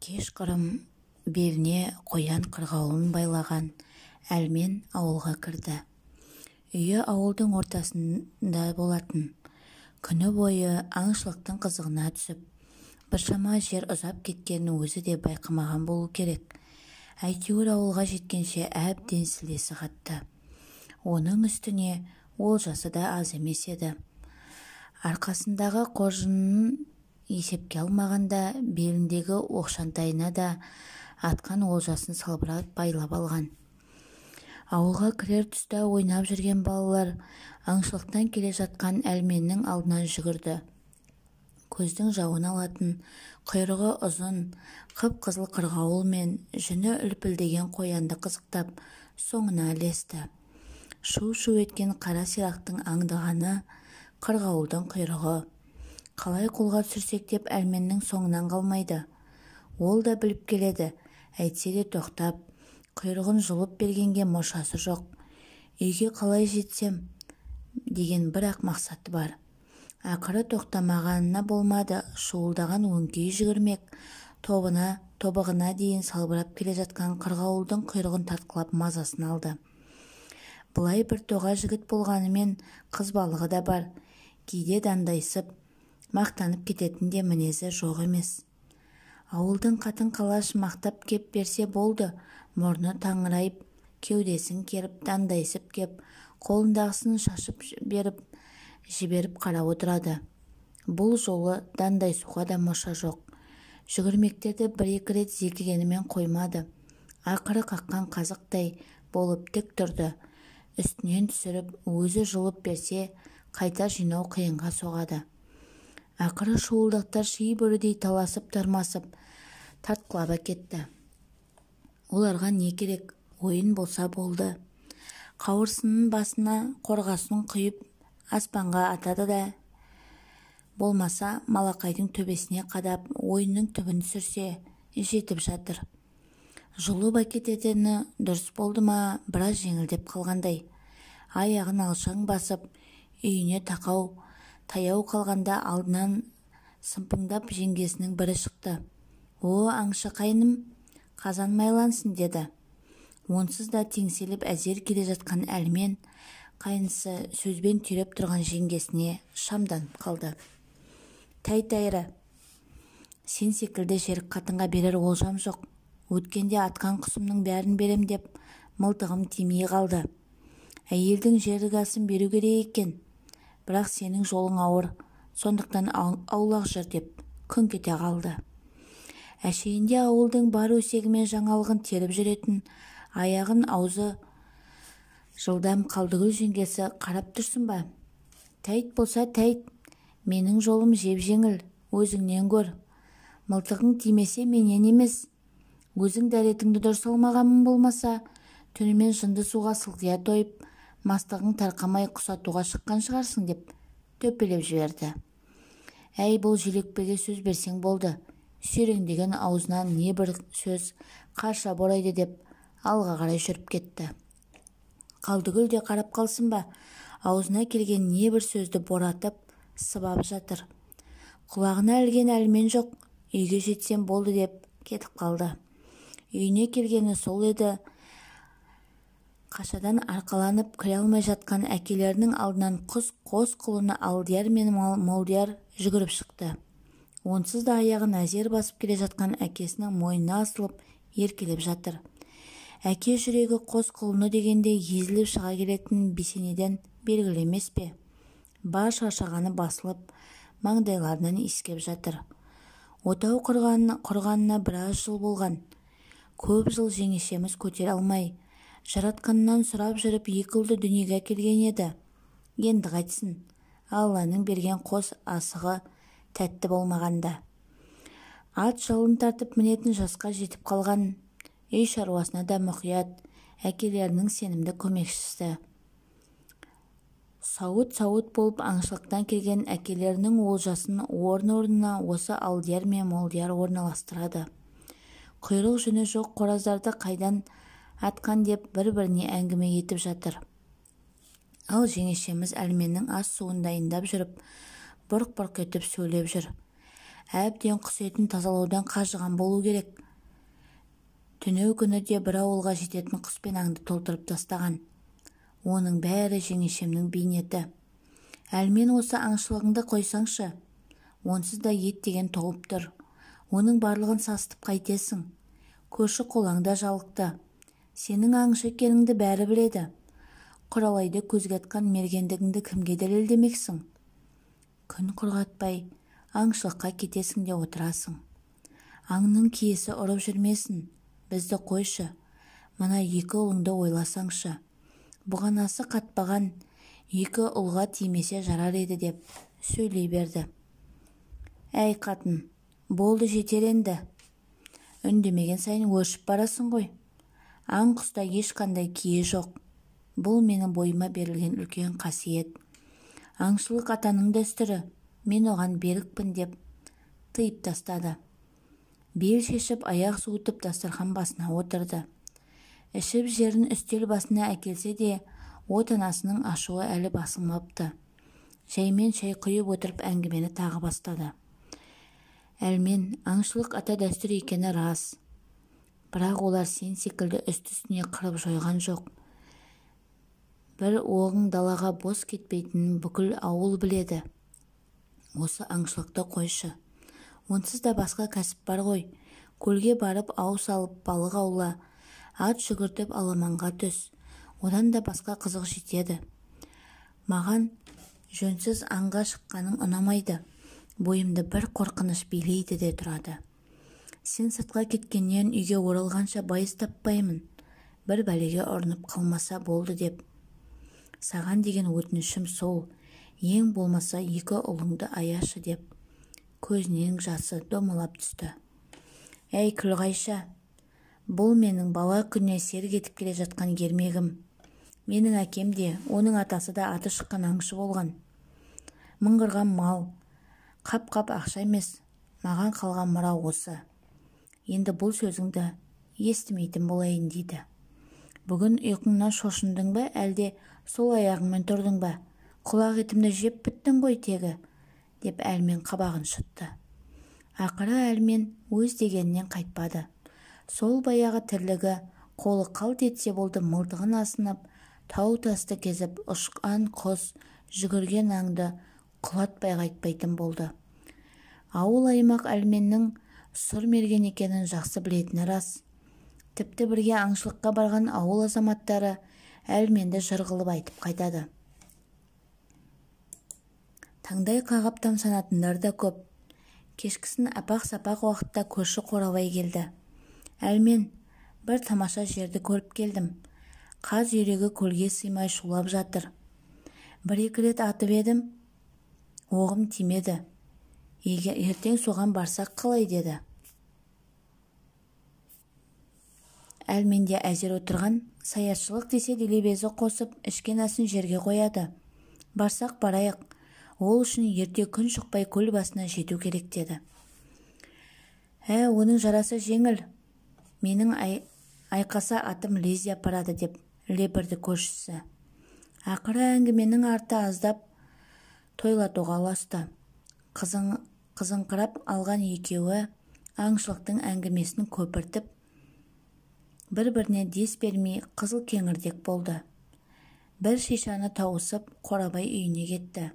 Кешқұрым беліне қоян қырғауылын байлаған әлмен ауылға кірді. Үйі ауылдың ортасында болатын. Күні бойы аңшылықтың қызығына түсіп, біршама жер ұзап кеткенін өзі де байқамаған болу керек. Әйтеуір ауылға жеткенше әбден сілесі қатты. Оның үстіне олжасы да аз емес еді. Арқасындағы қоржынын есепке алмағанда беліндегі оқшантайына да атқан олжасын салбырап байлап алған. Ауылға кірер тұста ойнап жүрген балалар аңшылықтан келе жатқан әлменнің алдынан жүгірді. Көздің жауын алатын, құйрығы ұзын, қып-қызыл қырғауыл мен жүні үлпілдеген қоянды қызықтап, соңына ілесті. Шу-шу еткен қара сирақтың аңдығаны, қырғауылдың құйрығы. Қалай қолға түсірсек деп әлменнің соңынан қалмайды. Ол да біліп келеді, әйтсе де тоқтап, құйрығын жұлып бергенге мұршасы жоқ. Үйге қалай жетсем деген бір-ақ мақсаты бар. Ақыры тоқтамағанына болмады, шуылдаған өңкей жүгірмек тобығына дейін салбырап келе жатқан қырғауылдың құйрығын тартқылап мазасын алды. Бұлай бір тоға жігіт болғанымен қыз балығы да бар. Кейде дандайсып, мақтанып кететін де мінезі жоқ емес. Ауылдың қатын-қалаш мақтап кеп берсе болды, мұрны таңырайып, кеудесін керіп, дандайсып кеп, қолындағысын шашып жіберіп қарап отырады. Бұл жолы дандайсуға да мұрша жоқ. Жүгірмектерді бір-екі рет зекігенімен қоймады. Ақыры қаққан қазықтай болып тік тұрды. Үстінен түсіріп, өзі жұлып берсе, қайта жинау қиынға соғады. Ақыры шуылдақтар ши бөрідей таласып тармасып, тартқылап әкетті. Оларға не керек? Ойын болса болды. Қауырсынның басына қорғасын құйып, аспанға атады да, болмаса малақайдың төбесіне қадап, ойынның түбін түсірсе, жетіп жатыр. Жұлып әкететіні дұрыс болды ма, біраз жеңілдеп қалғандай. Аяғын алшаң басып, үйіне таяу қалғанда алдынан сымпыңдап жеңгесінің бірі шықты. «О, аңшы қайным, қазан майлансын» деді. Онсыз да теңселіп әзер келе жатқан әлмен қайнысы сөзбен түйреп тұрған жеңгесіне шамданып қалды. «Тәй-тәйрі, сен секілді жерік қатынға берер олжам жоқ. Өткенде атқан құсымның бәрін берем деп мылтығым тимей қалды. Әйелдің жерік асын беру керек екен. Бірақ сенің жолың ауыр, сондықтан аулақ жүр» деп күңк ете қалды. Әшейінде ауылдың бар өсегімен жаңалығын теріп жүретін, аяғын аузы жылдам Қалдыгүл жеңгесі қарап тұрсын ба? «Тәйт болса тәйт, менің жолым жеп-жеңіл, өзіңнен көр. Мылтығың тимесе менен емес. Өзің дәретіңді дұрыс алмағанмын болмаса, түнімен жынды суға сылқия тойып, мастығың тарқамай құсатуға шыққан шығарсың» деп төпелеп жіберді. «Әй, бұл желекпеге сөз берсең болды. Сүйреңдеген аузынан не бір сөз қарша борайды» деп алға қарай жүріп кетті. Қалдыгүл де қарап қалсын ба, аузына келген не бір сөзді боратып, сыбап жатыр. Құлағына ілген әлмен жоқ, үйге жетсем болды деп кетіп қалды. Үйіне келгені сол еді. Қашадан арқаланып кіре алмай жатқан әкелерінің алдынан қос құлыны Алдияр мен Молдияр жүгіріп шықты. Онсыз да аяғын әзер басып келе жатқан әкесінің мойнына асылып еркелеп жатыр. Әке жүрегі қос құлыны дегенде езіліп шыға келетін бесенеден белгілі емес пе? Бар шаршағаны басылып, маңдайларынан иіскеп жатыр. Отау құрғанына біраз жыл болған. Көп жыл жеңешеміз көтере алмай, жаратқаннан сұрап жүріп екі ұлды дүниеге әкелген еді. Енді қайтсын, Алланың берген қос асығы тәтті болмағанда. Ат жалын тартып мінетін жасқа жетіп қалған, үй шаруасына да мұқият, әкелерінің сенімді көмекшісі. Сауыт болып аңшылықтан келген әкелерінің олжасын орын-орнына осы Алдияр мен Молдияр орналастырады. Құйрық жүні жоқ қораздарды қайдан атқан деп бір-біріне әңгіме етіп жатыр. Ал жеңешеміз әлменнің ас суын дайындап жүріп, бұрқ-бұрқ етіп сөйлеп жүр. әбден құс етін тазалаудан қажыған болу керек. Түнеу күні де бір ауылға жететін құс пен аңды толтырып тастаған. Оның бәрі жеңешемнің бейнеті. Әлмен осы аңшылығыңды қойсаңшы, онсыз да ет деген толып тұр. Оның барлығын састып қайтесің. Көрші қолаңда жалықты. Сенің аңшы екеніңді бәрі біледі. Құралайды көзге атқан мергендігіңді кімге дәлелдемексің? Күн құрғатпай аңшылыққа кетесің де отырасың. Аңның киесі ұрып жүрмесін, бізді қойшы. Мына екі ұлыңды ойласаңшы. Бұғанасы қатпаған екі ұлға тимесе жарар еді деп сөйлей берді. Әй қатын, болды жетер енді. Үндемеген сайын өршіп барасың ғой. Аң құста ешқандай кие жоқ. Бұл менің бойыма берілген үлкен қасиет. Аңшылық атаның дәстүрі, мен оған берікпін деп тыйып тастады. Бел шешіп, аяқ суытып дастархан басына отырды. Ішіп жерін үстел басына әкелсе де, отанасының ашуы әлі басылмапты. Жаймен шай құйып отырып әңгімені тағы бастады. Әлмен, аңшылық ата дәстүр екені рас. Бірақ олар сен секілді үсті-үстіне қырып жойған жоқ. Бір оғың далаға бос кетпейтінін бүкіл ауыл біледі. Осы аңшылықты қойшы. Онсыз да басқа кәсіп бар ғой. Көлге барып ау салып балық аула, ат жүгіртіп аламанға түс. Одан да басқа қызық жетеді. Маған жөнсіз аңға шыққаның ұнамайды. Бойымды бір қорқыныш билейді де тұрады. Сен сыртқа кеткеннен үйге оралғанша байыз таппаймын. Бір бәлеге ұрынып қалмаса болды деп. Саған деген өтінішім сол. Ең болмаса екі ұлыңды аяшы деп. Көзінен жасы домалап түсті. Әй Күлғайша, бұл менің бала күнне серік етіп келе жатқан ермегім. Менің әкем де, оның атасы да аты шыққан аңшы болған. Мыңғырған мал, қап-қап ақша емес, маған қалған мұра осы. Енді бұл сөзіңді естімейтін болайын дейді. Бүгін ұйқыңнан шошындың ба, әлде сол аяғыңмен тұрдың ба? Құлақ етімді жеп біттің ғой тегі, деп Әлмен қабағын шытты. Ақыры Әлмен өз дегенінен қайтпады. Сол баяғы тірлігі қолы қалт етсе болды мылтығын асынып, тау-тасты кезіп, ұшқан құс, жүгірген аңды құлатпай қайтпайтын болды. Ауыл аймақ Әлменнің сұр мерген екенін жақсы білетіні рас. Тіпті бірге аңшылыққа барған ауыл азаматтары Әлменді жыр қылып айтып қайтады. Таңдай қағып тамсанатындар да көп. Кешкісін апақ-сапақ уақытта көрші Қорабай келді. Әлмен, бір тамаша жерді көріп келдім. Қаз үйрегі көлге сыймай шулап жатыр. Бір-екі рет атып едім, оғым тимеді. Ертең соған барсақ қалай деді. Әлменде әзер отырған, саятшылық десе делебезі қосып, ішкен асын жерге қояды. Барсақ барайық, ол үшін ерте күн шықпай көл басына жету керек деді. Оның жарасы жеңіл. Менің айқаса атым лезде апарады деп лепірді көршісі. Ақыры әңгіменің арты аздап тойлатуға ұласты. Қызыңқырап алған екеуі аңшылықтың әңгімесін көпіртіп, бір-біріне дес бермей қызыл кеңірдек болды. Бір шишаны тауысып Қорабай үйіне кетті.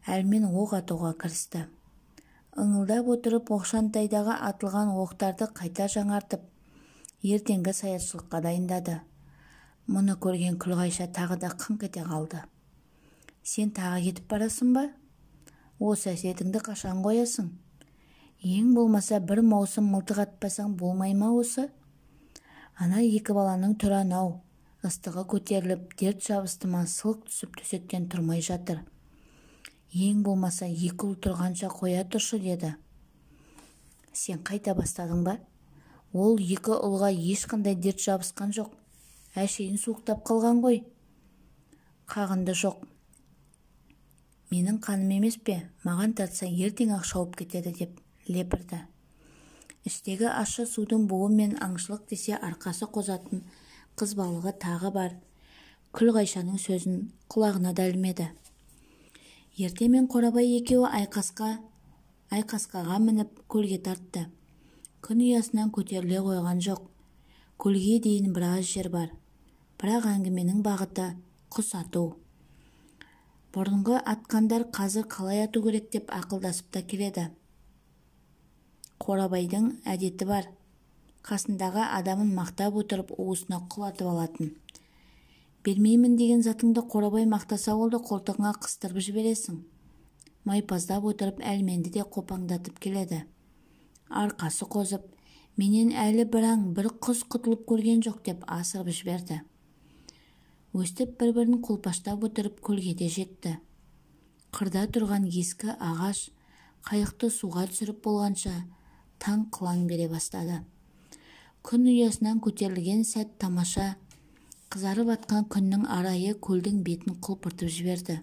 Әлмен оқ атуға кірісті. Ыңылдап отырып оқшантайдағы атылған оқтарды қайта жаңартып, ертеңгі саятшылыққа дайындады. Мұны көрген Күлғайша тағы да қыңқ ете қалды. Сен тағы кетіп барасың ба? Осы әсетіңді қашан қоясың? Ең болмаса бір маусым мылтық атпасаң болмай ма осы? Ана екі баланың түрі анау, ыстығы көтеріліп, дерт жабысты ма сылқ түсіп төсектен тұрмай жатыр. Ең болмаса екі ұл тұрғанша қоя тұршы деді. Сен қайта бастадың ба? Ол екі ұлға ешқандай дерт жабысқан жоқ. Әшейін суықтап қалған ғой. Қағынды жоқ. Менің қаным емес пе? Маған тартса ертең-ақ шауып кетеді деп лепірді. Іштегі ащы судың буы мен аңшылық десе арқасы қозатын қыз балығы тағы бар. Күлғайшаның сөзін құлағына да ілмеді. Ерте мен Қорабай екеуі айқасқа айқасқаға мініп көлге тартты. Күн ұясынан көтеріле қойған жоқ. Көлге дейін біраз жер бар. Бірақ әңгіменің бағыты құс ату. Бұрынғы атқандар қазір қалай ату керек деп ақылдасып та келеді. Қорабайдың әдеті бар. Қасындағы адамын мақтап отырып уысына құлатып алатын. Бермеймін деген затыңды Қорабай мақтаса олды қолтығыңа қыстырып жібересің. Майпаздап отырып әлменді де қопаңдатып келеді. Арқасы қозып, менен әлі бір құс құтылып көрген жоқ деп асырып жіберді. Өстіп бір-бірін қолпаштап отырып көлге де жетті. Қырда тұрған ескі ағаш қайықты суға түсіріп болғанша таң қылаң бере бастады. Күн ұясынан көтерілген сәт тамаша, қызарып атқан күннің арайы көлдің бетін құлпыртып жіберді.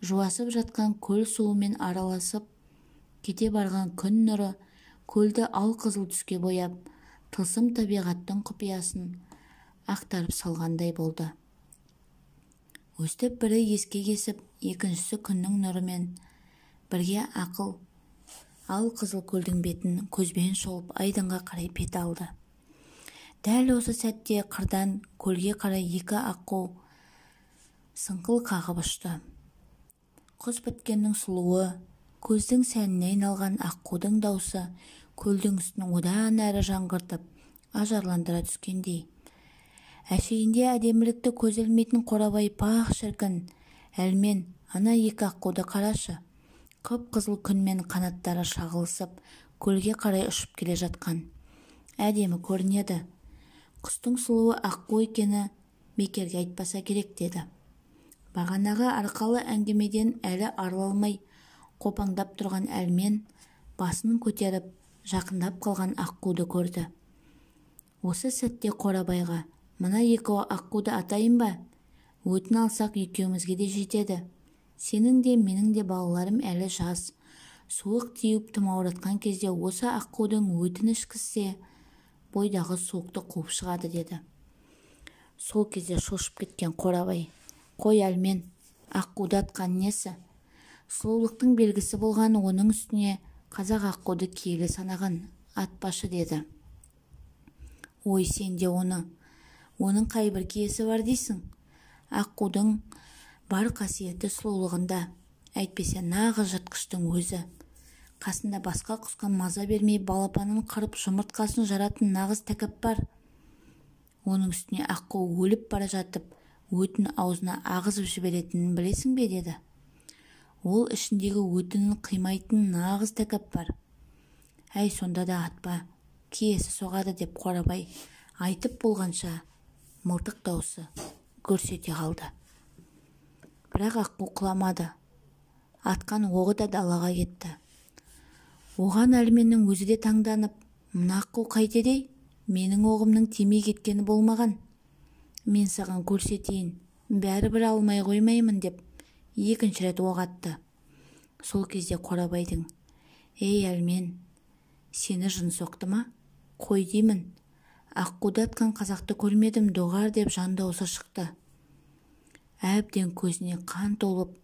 Жуасып жатқан көл суымен араласып кете барған күн нұры көлді ал-қызыл түске бояп, тылсым табиғаттың құпиясын ақтарып салғандай болды. Өстіп бірі еске кесіп, екіншісі күннің нұрымен бірге ал-қызыл көлдің бетін көзбен шолып айдынға қарай бет алды. Дәл осы сәтте қырдан көлге қарай екі аққу сыңқыл қағып ұшты. Құс біткеннің сұлуы, көздің сәніне айналған аққудың даусы көлдің үстін одан әрі жаңғыртып, ажарландыра түскендей. Әшейінде әдемілікті көз ілмейтін Қорабай пақ шіркін, әлмен ана екі аққуды қарашы. Қып-қызыл күнмен қанаттары шағылысып, көлге қарай ұшып келе жатқан. Әдемі көрінеді. Құстың сұлуы аққу екені бекерге айтпаса керек деді. Бағанағы арқалы әңгімеден әлі арыла қопаңдап тұрған әлмен басын көтеріп, жақындап қалған аққуды көрді. Осы сәтте Қорабайға, мына екі аққуды атайын ба? Өтін алсақ екеумізге де жетеді. Сенің де менің де балаларым әлі жас. Суық тиіп тұмауратқан кезде осы аққудың өтін ішкізсе, бойдағы суықты қуып шығады деді. Сол кезде шошып кеткен Қорабай, қой әлмен, аққуды атқан несі? Сұлулықтың белгісі болған оның үстіне қазақ аққуды киелі санаған, атпашы деді. Ой, сенде оның қай бір киесі бар дейсің? Аққудың бар қасиеті сұлулығында, әйтпесе нағыз жыртқыштың өзі. Қасында басқа құсқа маза бермей балапанын қырып жұмыртқасын жаратын нағыз тәкаппар. Оның үстіне аққу өліп бара жатып, өтін аузына ағызып жіберетінін білесің бе деді. Ол ішіндегі өтінін қимайтын нағыз тәкаппар. Әй, сонда да атпа, киесі соғады деп Қорабай айтып болғанша мылтық даусы көрсете қалды. Бірақ аққу құламады. Атқан оғы да далаға кетті. Оған әлменнің өзі де таңданып, мына аққу қайтеді? Менің оғымның тимей кеткені болмаған. Мен саған көрсетейін, бәрібір алмай қоймаймын деп екінші рет оқ атты. Сол кезде Қорабайдың, ей әлмен, сені жын соқты ма? Қой деймін. Аққуды атқан қазақты көрмедім, доғар деп жан даусы шықты. Әбден көзіне қан толып,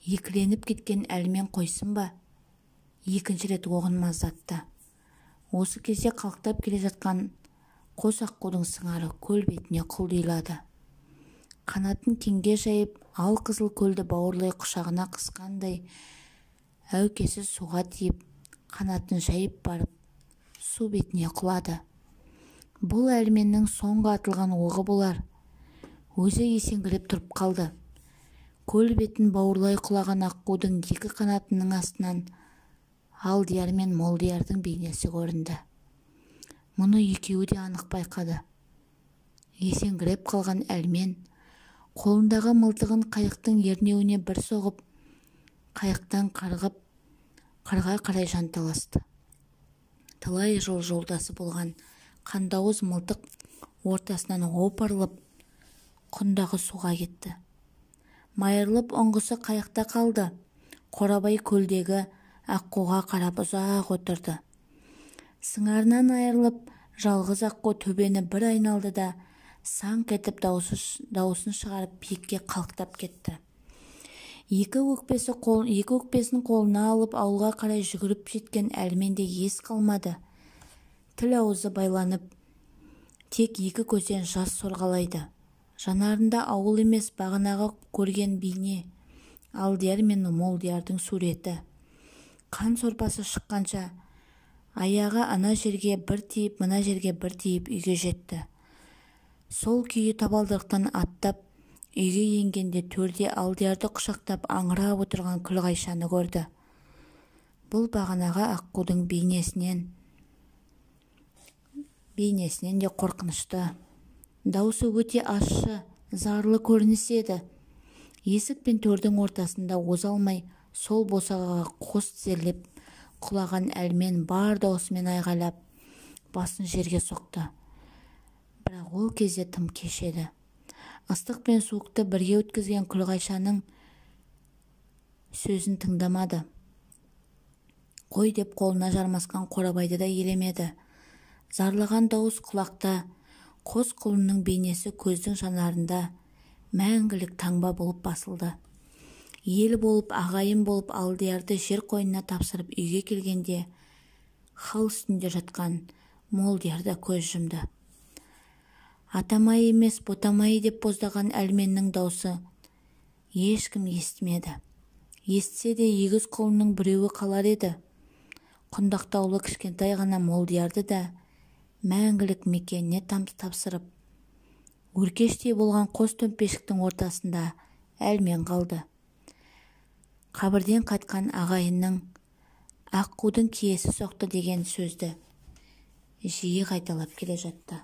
екіленіп кеткен әлмен қойсын ба? Екінші рет оғын маздатты. Осы кезде қалықтап келе жатқан қос аққудың сыңары көл бетіне құлдилады. Қанатын кеңге жайып, ал-қызыл көлді бауырлай құшағына қысқандай, әукесі суға тиіп, қанатын жайып барып, су бетіне құлады. Бұл әлменнің соңғы атылған оғы болар. Өзі есеңгіреп тұрып қалды. Көл бетін бауырлай құлаған аққудың екі қанатының астынан Алдияр мен Молдиярдың бейнесі көрінді. Мұны екеуі де анық байқады. Есеңгіреп қалған әлмен қолындағы мылтығын қайықтың ернеуіне бір соғып, қайықтан қарғып, қырға қарай жанталасты. Талай жыл жолдасы болған қандауыз мылтық ортасынан опарылып, құндағы суға кетті. Майырылып ұңғысы қайықта қалды. Қорабай көлдегі аққуға қарап ұзақ отырды. Сыңарынан айырылып, жалғыз аққу төбені бір айналды да, саңқ етіп даусын шығарып биікке қалықтап кетті. Екі өкпесін қолына алып ауылға қарай жүгіріп жеткен әлменде ес қалмады. Тіл аузы байланып, тек екі көзден жас сорғалайды. Жанарында ауыл емес, бағанағы көрген бейне, Алдияр мен Молдиярдың суреті. Қан сорпасы шыққанша аяғы ана жерге бір тиіп, мына жерге бір тиіп үйге жетті. Сол күйі табалдырықтан аттап үйге енгенде төрде Алдиярды құшақтап аңырап отырған Күлғайшаны көрді. Бұл бағанағы аққудың бейнесінен де қорқынышты. Даусы өте ащы, зарлы көрініс еді. Есік пен төрдің ортасында озалмай сол босағаға қос тізерлеп құлаған әлмен бар даусымен айғайлап басын жерге соқты. Бірақ ол кезде тым кеш еді. Ыстық пен суықты бірге өткізген Күлғайшаның сөзін тыңдамады. Қой деп қолына жармасқан Қорабайды да елемеді. Зарлаған дауыс құлақта, қос құлынның бейнесі көздің жанарында мәңгілік таңба болып басылды. Ел болып, ағайын болып Алдиярды жер қойнына тапсырып үйге келгенде хал үстінде жатқан Молдияр да көз жұмды. Атамай емес, ботамай деп боздаған әлменнің даусы ешкім естімеді. Естісе де егіз құлынның біреуі қалар еді. Құндақтаулы кішкентай ғана Молдиярды да мәңгілік мекеніне тапсырып, өркештей болған қос төмпешіктің ортасында әлмен қалды. Қабірден қайтқан ағайынның аққудың киесі соқты деген сөзді жиі қайталап келе жатты.